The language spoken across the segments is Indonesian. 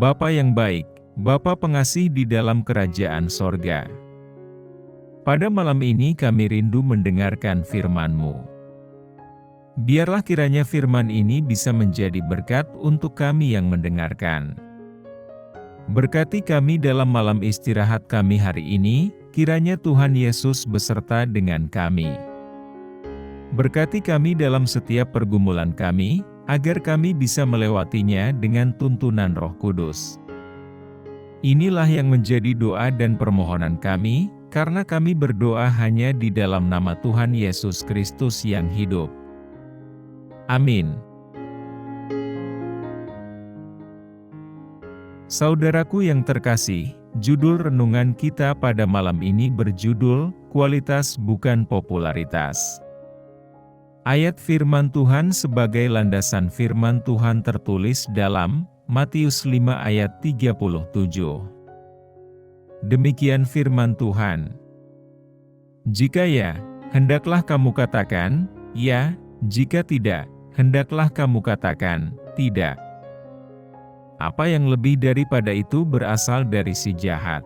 Bapa yang baik, Bapa pengasih di dalam kerajaan sorga. Pada malam ini kami rindu mendengarkan firman-Mu. Biarlah kiranya firman ini bisa menjadi berkat untuk kami yang mendengarkan. Berkati kami dalam malam istirahat kami hari ini, kiranya Tuhan Yesus beserta dengan kami. Berkati kami dalam setiap pergumulan kami, agar kami bisa melewatinya dengan tuntunan Roh Kudus. Inilah yang menjadi doa dan permohonan kami, karena kami berdoa hanya di dalam nama Tuhan Yesus Kristus yang hidup. Amin. Saudaraku yang terkasih, judul renungan kita pada malam ini berjudul, Kualitas Bukan Popularitas. Ayat firman Tuhan sebagai landasan firman Tuhan tertulis dalam Matius 5 ayat 37. Demikian firman Tuhan. Jika ya, hendaklah kamu katakan, ya, jika tidak, hendaklah kamu katakan, tidak. Apa yang lebih daripada itu berasal dari si jahat.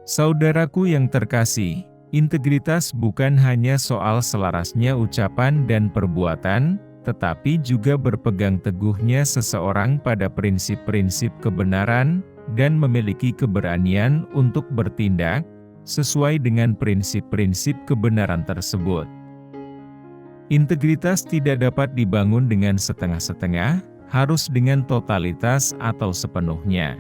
Saudaraku yang terkasih, integritas bukan hanya soal selarasnya ucapan dan perbuatan, tetapi juga berpegang teguhnya seseorang pada prinsip-prinsip kebenaran, dan memiliki keberanian untuk bertindak sesuai dengan prinsip-prinsip kebenaran tersebut. Integritas tidak dapat dibangun dengan setengah-setengah, harus dengan totalitas atau sepenuhnya.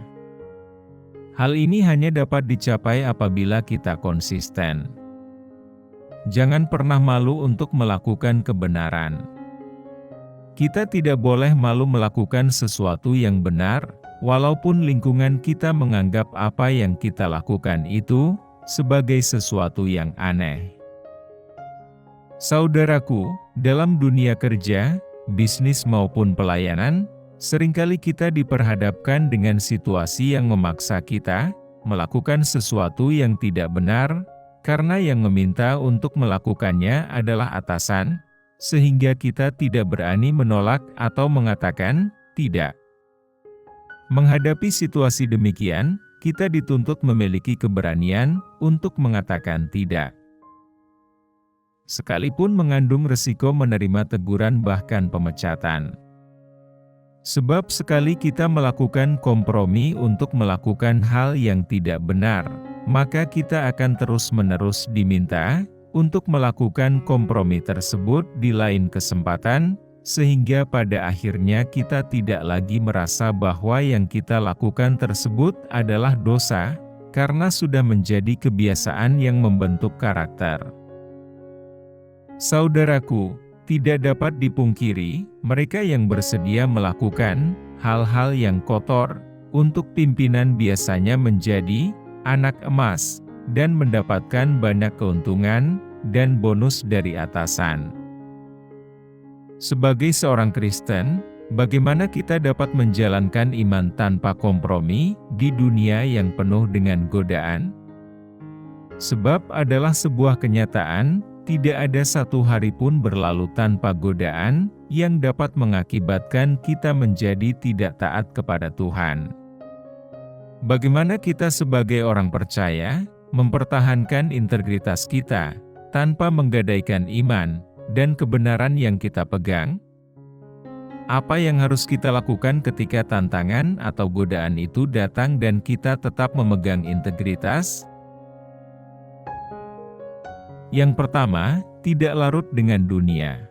Hal ini hanya dapat dicapai apabila kita konsisten. Jangan pernah malu untuk melakukan kebenaran. Kita tidak boleh malu melakukan sesuatu yang benar, walaupun lingkungan kita menganggap apa yang kita lakukan itu sebagai sesuatu yang aneh. Saudaraku, dalam dunia kerja, bisnis maupun pelayanan, seringkali kita diperhadapkan dengan situasi yang memaksa kita melakukan sesuatu yang tidak benar, karena yang meminta untuk melakukannya adalah atasan, sehingga kita tidak berani menolak atau mengatakan tidak. Menghadapi situasi demikian, kita dituntut memiliki keberanian untuk mengatakan tidak. Sekalipun mengandung resiko menerima teguran bahkan pemecatan. Sebab sekali kita melakukan kompromi untuk melakukan hal yang tidak benar, maka kita akan terus-menerus diminta untuk melakukan kompromi tersebut di lain kesempatan, sehingga pada akhirnya kita tidak lagi merasa bahwa yang kita lakukan tersebut adalah dosa, karena sudah menjadi kebiasaan yang membentuk karakter. Saudaraku, tidak dapat dipungkiri, mereka yang bersedia melakukan hal-hal yang kotor untuk pimpinan biasanya menjadi anak emas dan mendapatkan banyak keuntungan dan bonus dari atasan. Sebagai seorang Kristen, bagaimana kita dapat menjalankan iman tanpa kompromi di dunia yang penuh dengan godaan? Sebab adalah sebuah kenyataan, tidak ada satu hari pun berlalu tanpa godaan yang dapat mengakibatkan kita menjadi tidak taat kepada Tuhan. Bagaimana kita sebagai orang percaya mempertahankan integritas kita tanpa menggadaikan iman dan kebenaran yang kita pegang? Apa yang harus kita lakukan ketika tantangan atau godaan itu datang dan kita tetap memegang integritas? Yang pertama, tidak larut dengan dunia.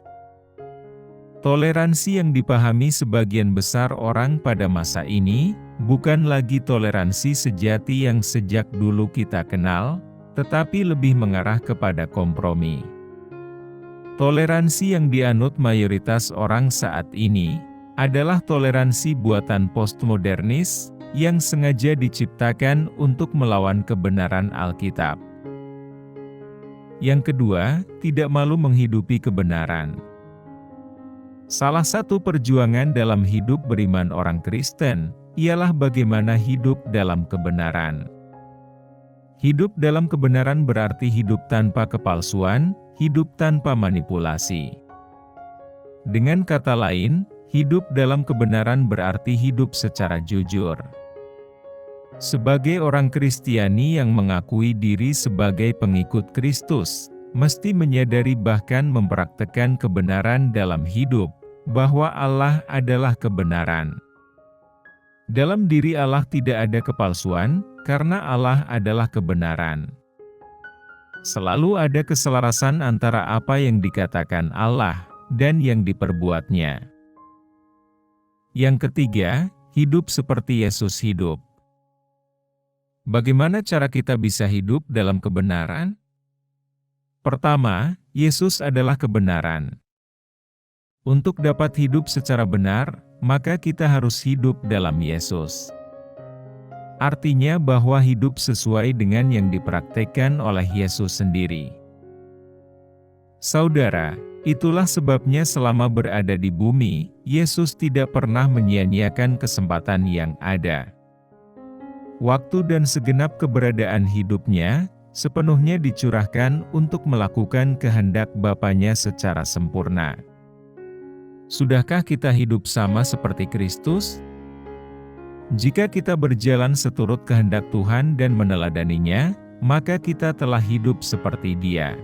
Toleransi yang dipahami sebagian besar orang pada masa ini, bukan lagi toleransi sejati yang sejak dulu kita kenal, tetapi lebih mengarah kepada kompromi. Toleransi yang dianut mayoritas orang saat ini, adalah toleransi buatan postmodernis, yang sengaja diciptakan untuk melawan kebenaran Alkitab. Yang kedua, tidak malu menghidupi kebenaran. Salah satu perjuangan dalam hidup beriman orang Kristen, ialah bagaimana hidup dalam kebenaran. Hidup dalam kebenaran berarti hidup tanpa kepalsuan, hidup tanpa manipulasi. Dengan kata lain, Hidup dalam kebenaran berarti hidup secara jujur. Sebagai orang Kristiani yang mengakui diri sebagai pengikut Kristus, mesti menyadari bahkan mempraktekkan kebenaran dalam hidup, bahwa Allah adalah kebenaran. Dalam diri Allah tidak ada kepalsuan, karena Allah adalah kebenaran. Selalu ada keselarasan antara apa yang dikatakan Allah dan yang diperbuatnya. Yang ketiga, hidup seperti Yesus hidup. Bagaimana cara kita bisa hidup dalam kebenaran? Pertama, Yesus adalah kebenaran. Untuk dapat hidup secara benar, maka kita harus hidup dalam Yesus. Artinya bahwa hidup sesuai dengan yang dipraktekkan oleh Yesus sendiri. Saudara, itulah sebabnya selama berada di bumi, Yesus tidak pernah menyia-nyiakan kesempatan yang ada. Waktu dan segenap keberadaan hidupnya, sepenuhnya dicurahkan untuk melakukan kehendak Bapanya secara sempurna. Sudahkah kita hidup sama seperti Kristus? Jika kita berjalan seturut kehendak Tuhan dan meneladaninya, maka kita telah hidup seperti Dia.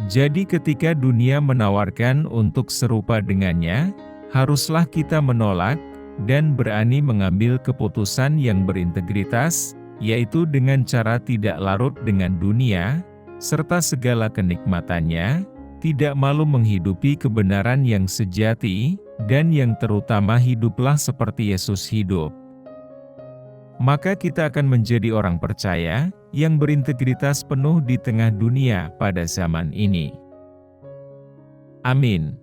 Jadi ketika dunia menawarkan untuk serupa dengannya, haruslah kita menolak dan berani mengambil keputusan yang berintegritas, yaitu dengan cara tidak larut dengan dunia, serta segala kenikmatannya, tidak malu menghidupi kebenaran yang sejati, dan yang terutama hiduplah seperti Yesus hidup. Maka kita akan menjadi orang percaya, yang berintegritas penuh di tengah dunia pada zaman ini. Amin.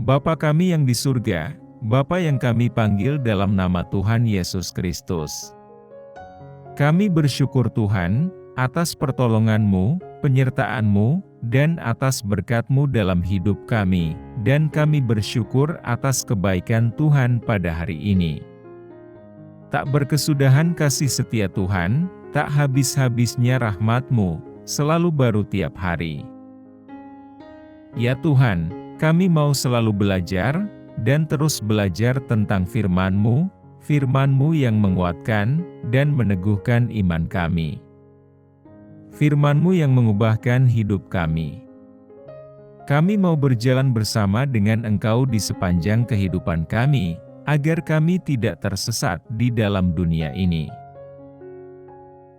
Bapa kami yang di surga, Bapa yang kami panggil dalam nama Tuhan Yesus Kristus. Kami bersyukur Tuhan, atas pertolongan-Mu, penyertaan-Mu, dan atas berkat-Mu dalam hidup kami, dan kami bersyukur atas kebaikan Tuhan pada hari ini. Tak berkesudahan kasih setia Tuhan, tak habis-habisnya rahmat-Mu, selalu baru tiap hari. Ya Tuhan, kami mau selalu belajar, dan terus belajar tentang firman-Mu, firman-Mu yang menguatkan, dan meneguhkan iman kami. Firman-Mu yang mengubahkan hidup kami. Kami mau berjalan bersama dengan Engkau di sepanjang kehidupan kami, agar kami tidak tersesat di dalam dunia ini.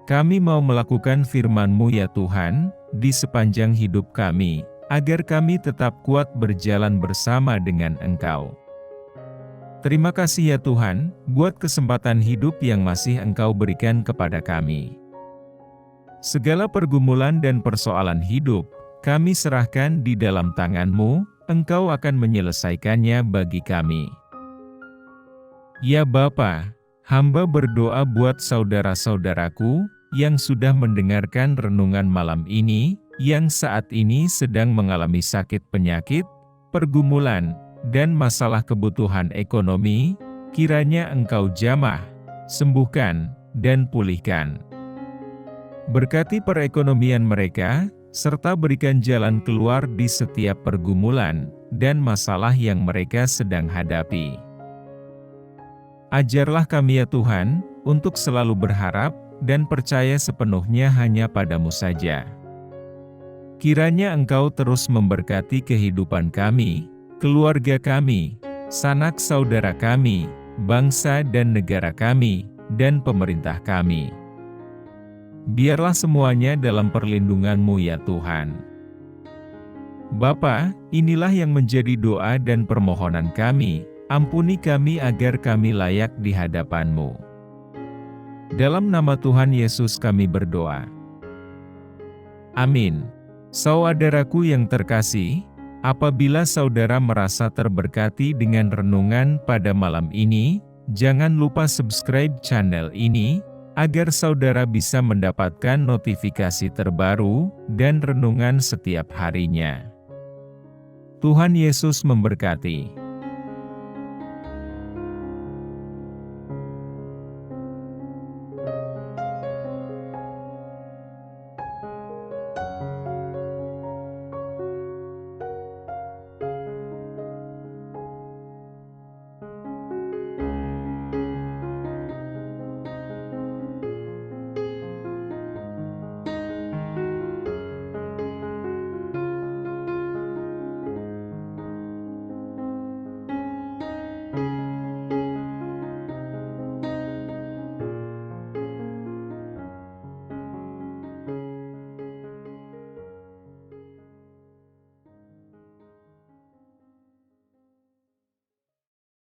Kami mau melakukan firman-Mu ya Tuhan, di sepanjang hidup kami, agar kami tetap kuat berjalan bersama dengan Engkau. Terima kasih ya Tuhan, buat kesempatan hidup yang masih Engkau berikan kepada kami. Segala pergumulan dan persoalan hidup, kami serahkan di dalam tangan-Mu, Engkau akan menyelesaikannya bagi kami. Ya Bapa, hamba berdoa buat saudara-saudaraku, yang sudah mendengarkan renungan malam ini, yang saat ini sedang mengalami sakit penyakit, pergumulan, dan masalah kebutuhan ekonomi, kiranya Engkau jamah, sembuhkan, dan pulihkan. Berkati perekonomian mereka, serta berikan jalan keluar di setiap pergumulan, dan masalah yang mereka sedang hadapi. Ajarlah kami ya Tuhan, untuk selalu berharap, dan percaya sepenuhnya hanya padamu saja. Kiranya Engkau terus memberkati kehidupan kami, keluarga kami, sanak saudara kami, bangsa dan negara kami, dan pemerintah kami. Biarlah semuanya dalam perlindungan-Mu ya Tuhan. Bapa, inilah yang menjadi doa dan permohonan kami, ampuni kami agar kami layak di hadapan-Mu. Dalam nama Tuhan Yesus kami berdoa. Amin. Saudaraku yang terkasih, apabila saudara merasa terberkati dengan renungan pada malam ini, jangan lupa subscribe channel ini, agar saudara bisa mendapatkan notifikasi terbaru dan renungan setiap harinya. Tuhan Yesus memberkati.